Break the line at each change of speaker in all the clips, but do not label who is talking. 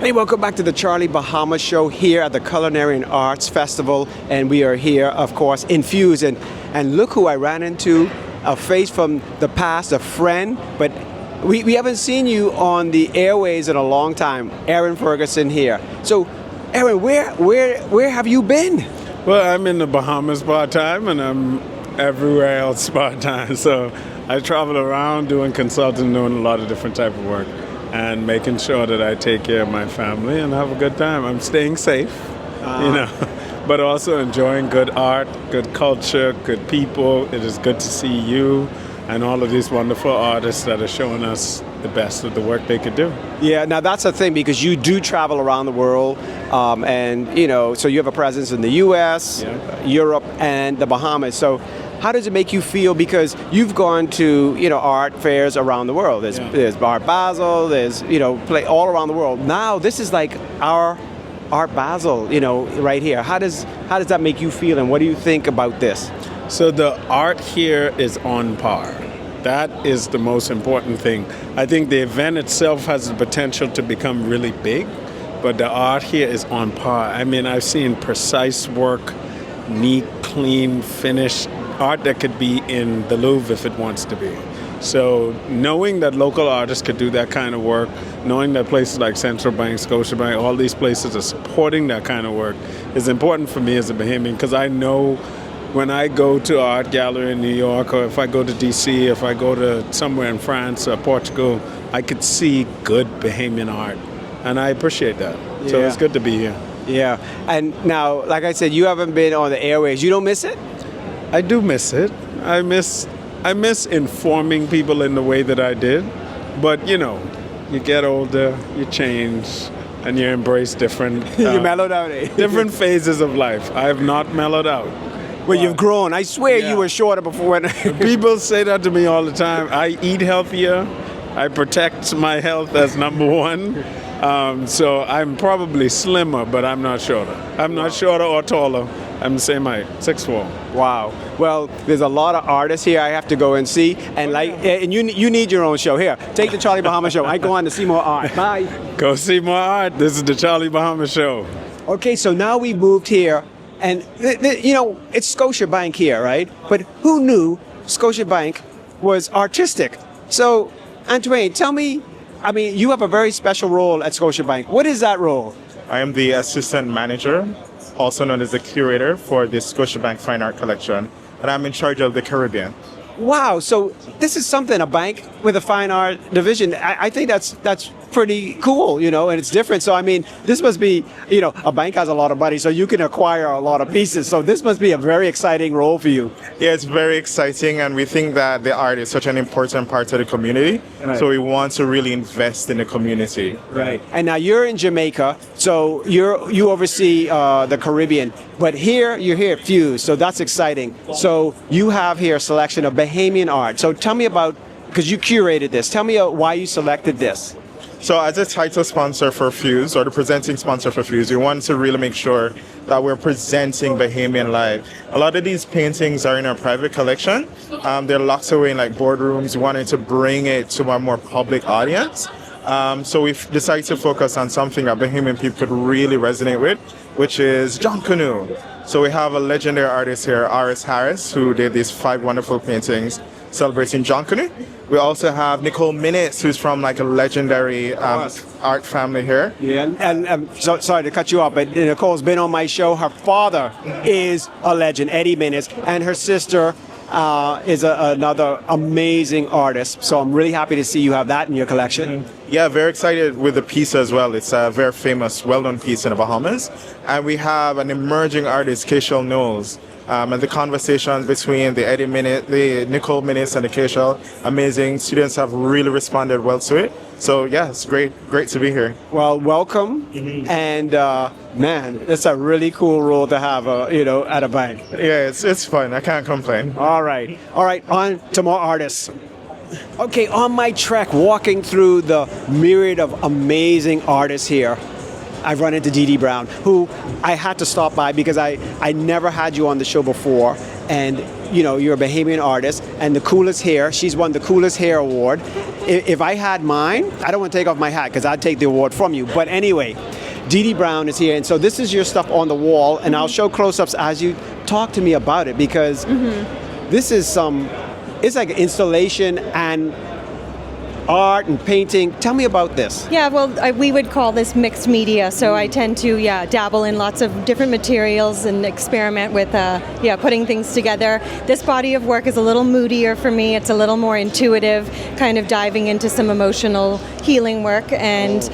Hey, welcome back to the Charlie Bahama Show here at the Culinary Arts Festival. And we are here, of course, in FUZE. And look who I ran into, a face from the past, a friend. But we haven't seen you on the airways in a long time. Erin Ferguson here. So, Erin, where have you been?
Well, I'm in the Bahamas part-time, and I'm everywhere else part-time. So I travel around doing consulting, doing a lot of different type of work, and making sure that I take care of my family and have a good time. I'm staying safe, but also enjoying good art, good culture, good people. It is good to see you and all of these wonderful artists that are showing us the best of the work they could do.
Yeah, now that's the thing, because you do travel around the world, and so you have a presence in the U.S., Europe, and the Bahamas. So how does it make you feel? Because you've gone to art fairs around the world. There's Art Basel. There's play all around the world. Now this is like our Art Basel, right here. How does that make you feel, and what do you think about this?
So the art here is on par. That is the most important thing. I think the event itself has the potential to become really big, but the art here is on par. I mean, I've seen precise work, neat, clean, finished art that could be in the Louvre if it wants to be. So knowing that local artists could do that kind of work, knowing that places like Central Bank, Scotiabank, all these places are supporting that kind of work is important for me as a Bahamian, because I know when I go to an art gallery in New York, or if I go to DC, if I go to somewhere in France or Portugal, I could see good Bahamian art, and I appreciate that. Yeah. So it's good to be here.
Yeah, and now, like I said, you haven't been on the airways. You don't miss it?
I do miss it. I miss informing people in the way that I did, but you get older, you change, and you embrace different.
You mellowed out, eh?
Different phases of life. I have not mellowed out.
Well, you've grown. I swear you were shorter before.
People say that to me all the time. I eat healthier. I protect my health as number one. So I'm probably slimmer, but I'm not shorter. I'm not shorter or taller. I'm the same height, 6'4".
Wow. Well, there's a lot of artists here I have to go and see, and and you need your own show. Here, take the Charlie Bahama Show. I go on to see more art. Bye.
Go see more art. This is the Charlie Bahama Show.
Okay, so now we moved here, and it's Scotiabank here, right? But who knew Scotiabank was artistic? So, Antoine, tell me. I mean, you have a very special role at Scotiabank. What is that role?
I am the assistant manager, also known as the curator for the Scotiabank Fine Art Collection, and I'm in charge of the Caribbean.
Wow, so this is something, a bank with a fine art division. I think that's pretty cool, and it's different. So, I mean, this must be, a bank has a lot of money, so you can acquire a lot of pieces. So this must be a very exciting role for you.
Yeah, it's very exciting, and we think that the art is such an important part of the community. Right. So we want to really invest in the community.
Right. And now you're in Jamaica, so you oversee the Caribbean. But you're here at FUZE, so that's exciting. So you have here a selection of Bahamian art. So tell me about, because you curated this, tell me why you selected this.
So as a title sponsor for FUZE, or the presenting sponsor for FUZE, we want to really make sure that we're presenting Bahamian life. A lot of these paintings are in our private collection. They're locked away in boardrooms. We wanted to bring it to a more public audience. So we've decided to focus on something that Bahamian people could really resonate with, which is John Canoe. So we have a legendary artist here, R.S. Harris, who did these 5 wonderful paintings celebrating John Canoe. We also have Nicole Minutes, who's from a legendary art family here.
Yeah, and so, sorry to cut you off, but Nicole's been on my show. Her father is a legend, Eddie Minutes, and her sister is another amazing artist. So I'm really happy to see you have that in your collection.
Yeah, very excited with the piece as well. It's a very famous, well-known piece in the Bahamas. And we have an emerging artist, Keishel Knowles. And the conversations between the Nicole Minutes and the Keishel, amazing. Students have really responded well to it. So yeah, it's great to be here.
Well, welcome. Mm-hmm. And man, it's a really cool role to have, at a bank.
Yeah, it's fun. I can't complain.
All right, on to more artists. Okay, on my trek, walking through the myriad of amazing artists here, I've run into Dede Brown, who I had to stop by because I never had you on the show before. And, you're a Bahamian artist and the coolest hair. She's won the coolest hair award. if I had mine, I don't want to take off my hat because I'd take the award from you. But anyway, Dede Brown is here, and so this is your stuff on the wall, and I'll show close-ups as you talk to me about it, because this is it's like installation and art and painting. Tell me about this.
Yeah, well, we would call this mixed media. So I tend to, dabble in lots of different materials and experiment with, putting things together. This body of work is a little moodier for me. It's a little more intuitive, kind of diving into some emotional healing work and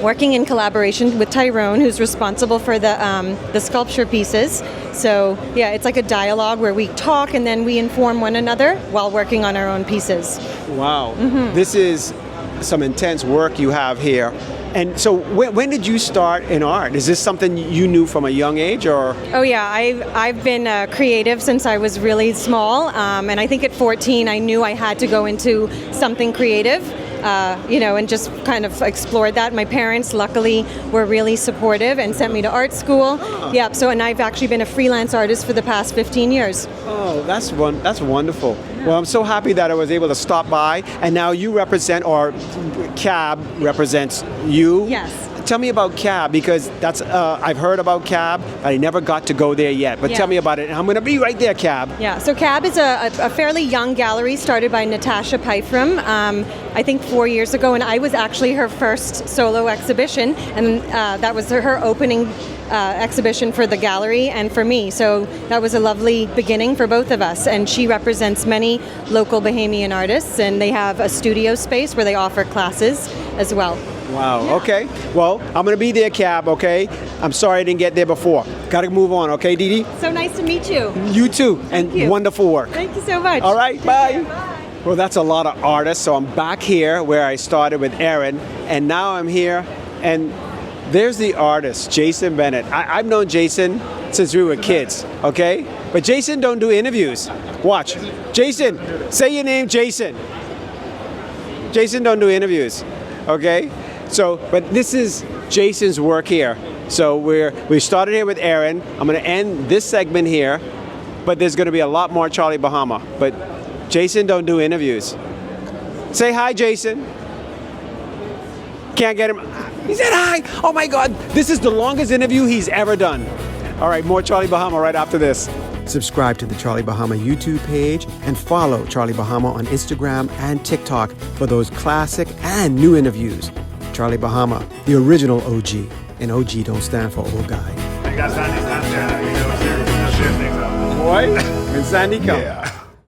working in collaboration with Tyrone, who's responsible for the sculpture pieces. So, it's like a dialogue where we talk and then we inform one another while working on our own pieces.
Wow. This is some intense work you have here. And so when did you start in art? Is this something you knew from a young age, or?
Oh yeah, I've been creative since I was really small. And I think at 14 I knew I had to go into something creative. And just kind of explored that. My parents, luckily, were really supportive and sent me to art school. Yeah, and I've actually been a freelance artist for the past 15 years.
Oh, that's wonderful. Well, I'm so happy that I was able to stop by, and now you represent, or CAB represents you.
Yes.
Tell me about CAB, because that's I've heard about CAB, but I never got to go there yet. But tell me about it. I'm going to be right there, CAB.
Yeah, so CAB is a fairly young gallery started by Natasha Pyfram, I think 4 years ago, and I was actually her first solo exhibition, and that was her opening exhibition for the gallery and for me. So that was a lovely beginning for both of us. And she represents many local Bahamian artists, and they have a studio space where they offer classes as well.
Wow, okay. Well, I'm going to be there, CAB, okay? I'm sorry I didn't get there before. Got to move on, okay, Dede?
So nice to meet you.
You too,
Thank you.
Wonderful work.
Thank you so much.
All right,
Take
bye.
care. Bye.
Well, that's a lot of artists. So I'm back here where I started with Erin, and now I'm here, and there's the artist, Jason Bennett. I've known Jason since we were kids, okay? But Jason don't do interviews. Watch. Jason, say your name, Jason. Jason don't do interviews, okay? So, but this is Jason's work here. So we started here with Erin. I'm going to end this segment here, but there's going to be a lot more Charlie Bahama. But Jason don't do interviews. Say hi, Jason. Can't get him. He said hi. Oh my God, this is the longest interview he's ever done. All right, more Charlie Bahama right after this. Subscribe to the Charlie Bahama YouTube page and follow Charlie Bahama on Instagram and TikTok for those classic and new interviews. Charlie Bahama, the original OG, and OG don't stand for old guy.
You got Sandy's Snapchat, share things out.
Boy, and Sandy come.
Yeah.